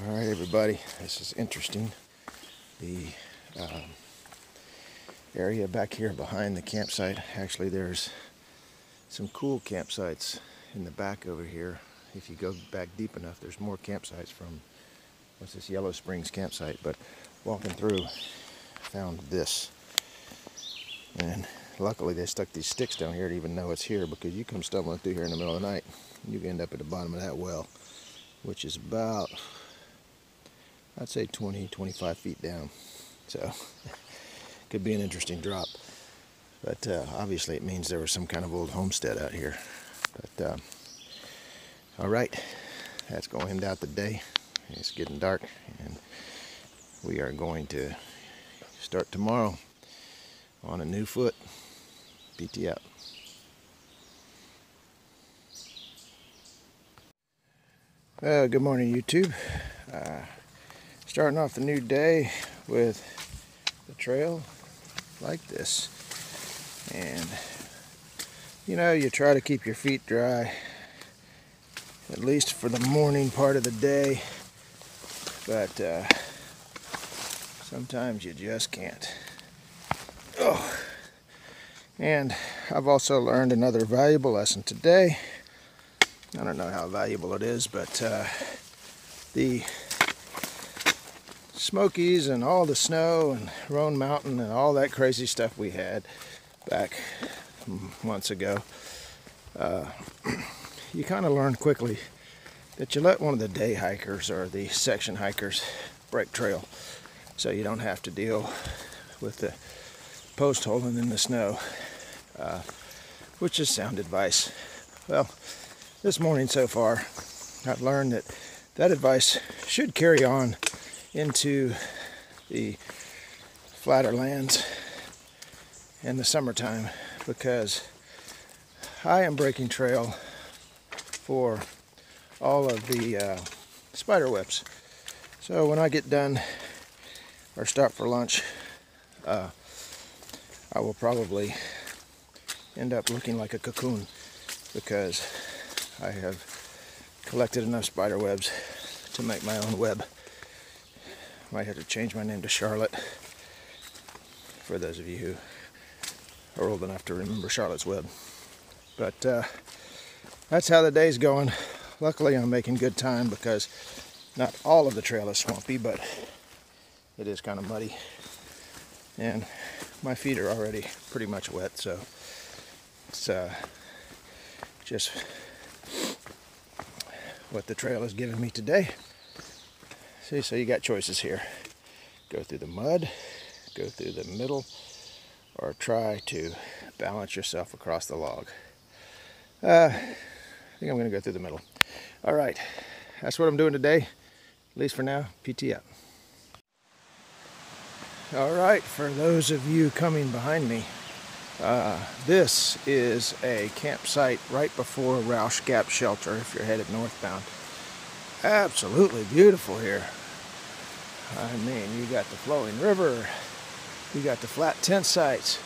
Alright everybody, this is interesting. The area back here behind the campsite, actually there's some cool campsites in the back over here. If you go back deep enough, there's more campsites from, what's this, Yellow Springs campsite. But walking through, I found this. And luckily they stuck these sticks down here to even know it's here, because you come stumbling through here in the middle of the night, you can end up at the bottom of that well, which is about, I'd say 20-25 feet down. So could be an interesting drop. But obviously it means there was some kind of old homestead out here. But all right, that's going to end out the day. It's getting dark, and we are going to start tomorrow on a new foot. PT out. Good morning, YouTube. Starting off the new day with the trail like this. And you know, you try to keep your feet dry, at least for the morning part of the day, but sometimes you just can't. Oh. And I've also learned another valuable lesson today. I don't know how valuable it is, but the Smokies and all the snow and Roan Mountain and all that crazy stuff we had back months ago, you kind of learn quickly that you let one of the day hikers or the section hikers break trail, so you don't have to deal with the post holing in the snow, which is sound advice. Well, this morning so far, I've learned that that advice should carry on into the flatter lands in the summertime, because I am breaking trail for all of the spider webs. So when I get done or stop for lunch, I will probably end up looking like a cocoon, because I have collected enough spider webs to make my own web. Might have to change my name to Charlotte, for those of you who are old enough to remember Charlotte's Web. But that's how the day's going. Luckily I'm making good time, because not all of the trail is swampy, but it is kind of muddy. And my feet are already pretty much wet, so it's just what the trail has given me today. See, so you got choices here. Go through the mud, go through the middle, or try to balance yourself across the log. I think I'm going to go through the middle. All right, that's what I'm doing today, at least for now. PT out. All right, for those of you coming behind me, this is a campsite right before Roush Gap Shelter if you're headed northbound. Absolutely beautiful here. I mean, you got the flowing river, you got the flat tent sites,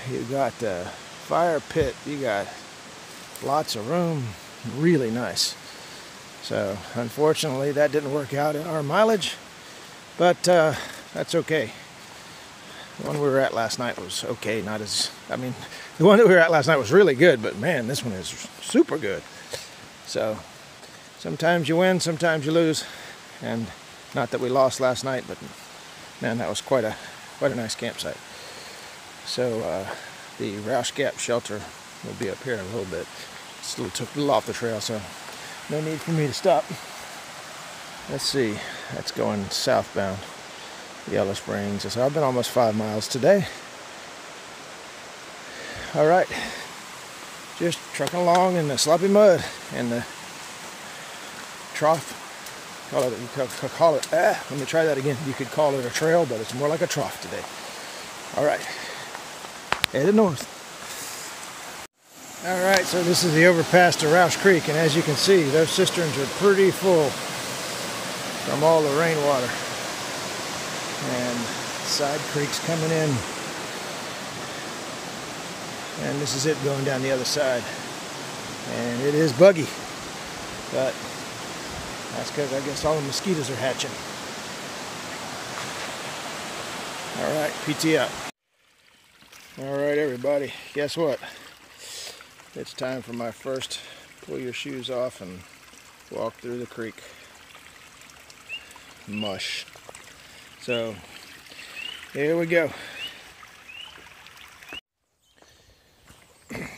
you got the fire pit, you got lots of room, really nice. So unfortunately that didn't work out in our mileage, but that's okay. The one we were at last night was okay, not as, I mean, the one that we were at last night was really good, but man, this one is super good. So sometimes you win, sometimes you lose, and not that we lost last night, but man, that was quite a nice campsite. So the Roush Gap Shelter will be up here in a little bit. Still took a little off the trail, so no need for me to stop. Let's see, that's going southbound, Yellow Springs. So I've been almost 5 miles today. All right, just trucking along in the sloppy mud and the trough. Let me try that again. You could call it a trail, but it's more like a trough today. All right, headed north. All right, so this is the overpass to Roush Creek, and as you can see, those cisterns are pretty full from all the rainwater. And side creeks coming in. And this is it going down the other side. And it is buggy, but That's because I guess all the mosquitoes are hatching. All right, PT out. All right, everybody, guess what? It's time for my first pull your shoes off and walk through the creek. Mush. So, here we go.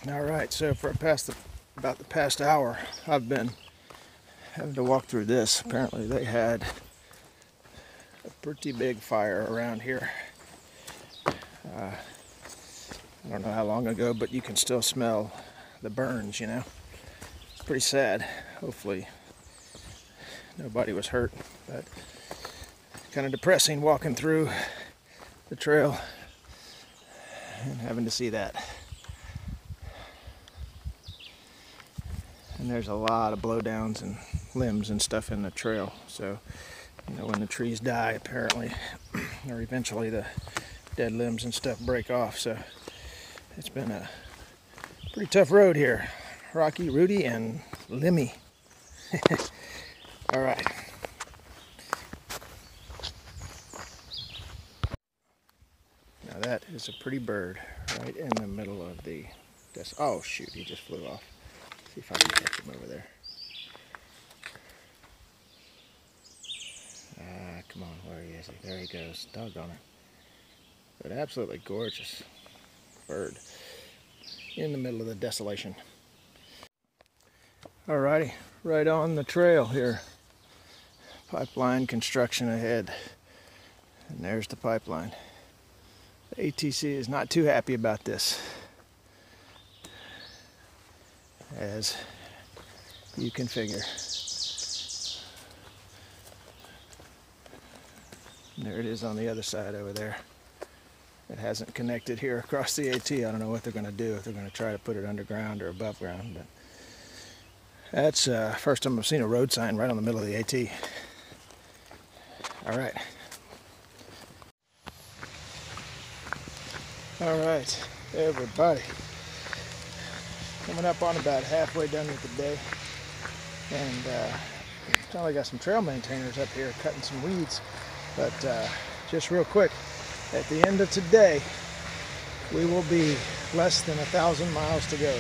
All right, so for about the past hour, I've been having to walk through this. Apparently they had a pretty big fire around here. I don't know how long ago, but you can still smell the burns, you know. It's pretty sad. Hopefully nobody was hurt, but kind of depressing walking through the trail and having to see that. And there's a lot of blowdowns and limbs and stuff in the trail. So, you know, when the trees die, apparently, or eventually the dead limbs and stuff break off. So it's been a pretty tough road here. Rocky, rooty, and limmy. All right. Now that is a pretty bird right in the middle of the... Oh shoot, he just flew off. See if I can catch him over there. Come on, where is he? There he goes. Doggone it. But absolutely gorgeous bird in the middle of the desolation. Alrighty, right on the trail here. Pipeline construction ahead. And there's the pipeline. The ATC is not too happy about this, as you can figure. And there it is on the other side over there. It hasn't connected here across the AT. I don't know what they're going to do, if they're going to try to put it underground or above ground. But that's first time I've seen a road sign right on the middle of the AT. All right. All right, everybody. Coming up on about halfway done with the day. And finally got some trail maintainers up here cutting some weeds. But just real quick, at the end of today, we will be less than 1,000 miles to go.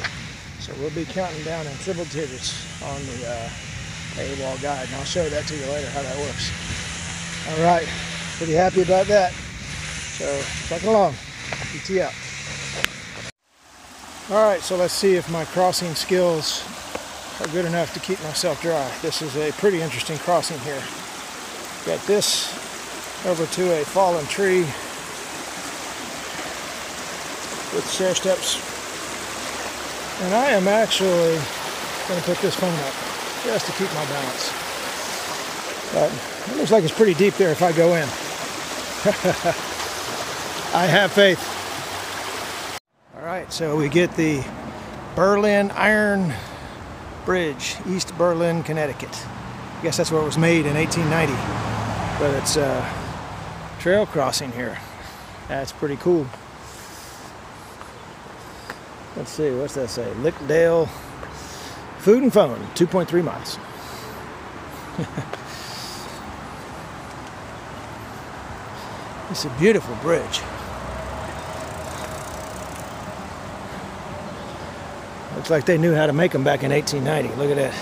So we'll be counting down in triple digits on the AWOL guide, and I'll show that to you later how that works. All right, pretty happy about that. So trucking along, PT out. All right, so let's see if my crossing skills are good enough to keep myself dry. This is a pretty interesting crossing here. Got this over to a fallen tree with stair steps. And I am actually going to put this phone up just to keep my balance. But it looks like it's pretty deep there if I go in. I have faith. All right, so we get the Berlin Iron Bridge, East Berlin, Connecticut. I guess that's where it was made in 1890. But it's trail crossing here. That's pretty cool. Let's see, what's that say? Lickdale Food and Phone, 2.3 miles. It's a beautiful bridge. Looks like they knew how to make them back in 1890. Look at that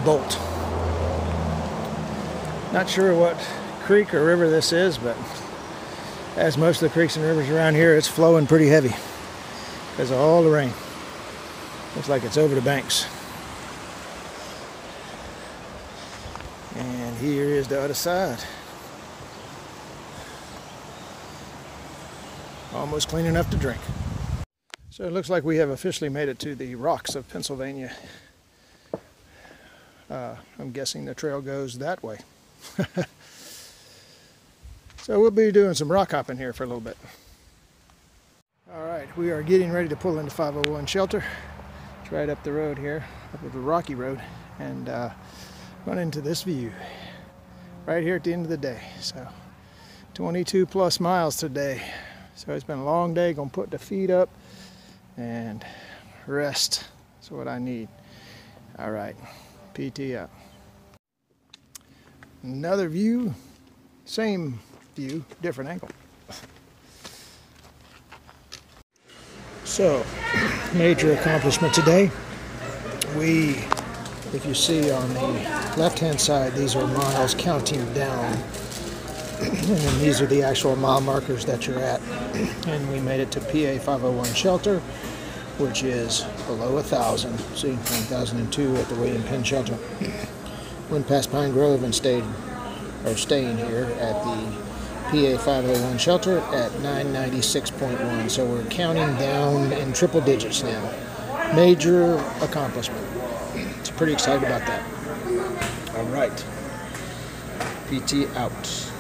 bolt. Not sure what creek or river this is, but as most of the creeks and rivers around here, it's flowing pretty heavy because of all the rain. Looks like it's over the banks. And here is the other side. Almost clean enough to drink. So it looks like we have officially made it to the rocks of Pennsylvania. I'm guessing the trail goes that way. So we'll be doing some rock hopping here for a little bit. All right, we are getting ready to pull into 501 shelter. It's right up the road here, up the rocky road, and run into this view right here at the end of the day. So 22 plus miles today. So it's been a long day. Gonna put the feet up and rest. That's what I need. All right, PT out. Another view, same view, different angle. So, major accomplishment today. If you see on the left-hand side, these are miles counting down. And then these are the actual mile markers that you're at. And we made it to PA 501 shelter, which is below 1,000. See, 1,002 at the William Penn shelter. Went past Pine Grove and staying here at the PA 501 shelter at 996.1. So we're counting down in triple digits now. Major accomplishment. So pretty excited about that. All right. PT out.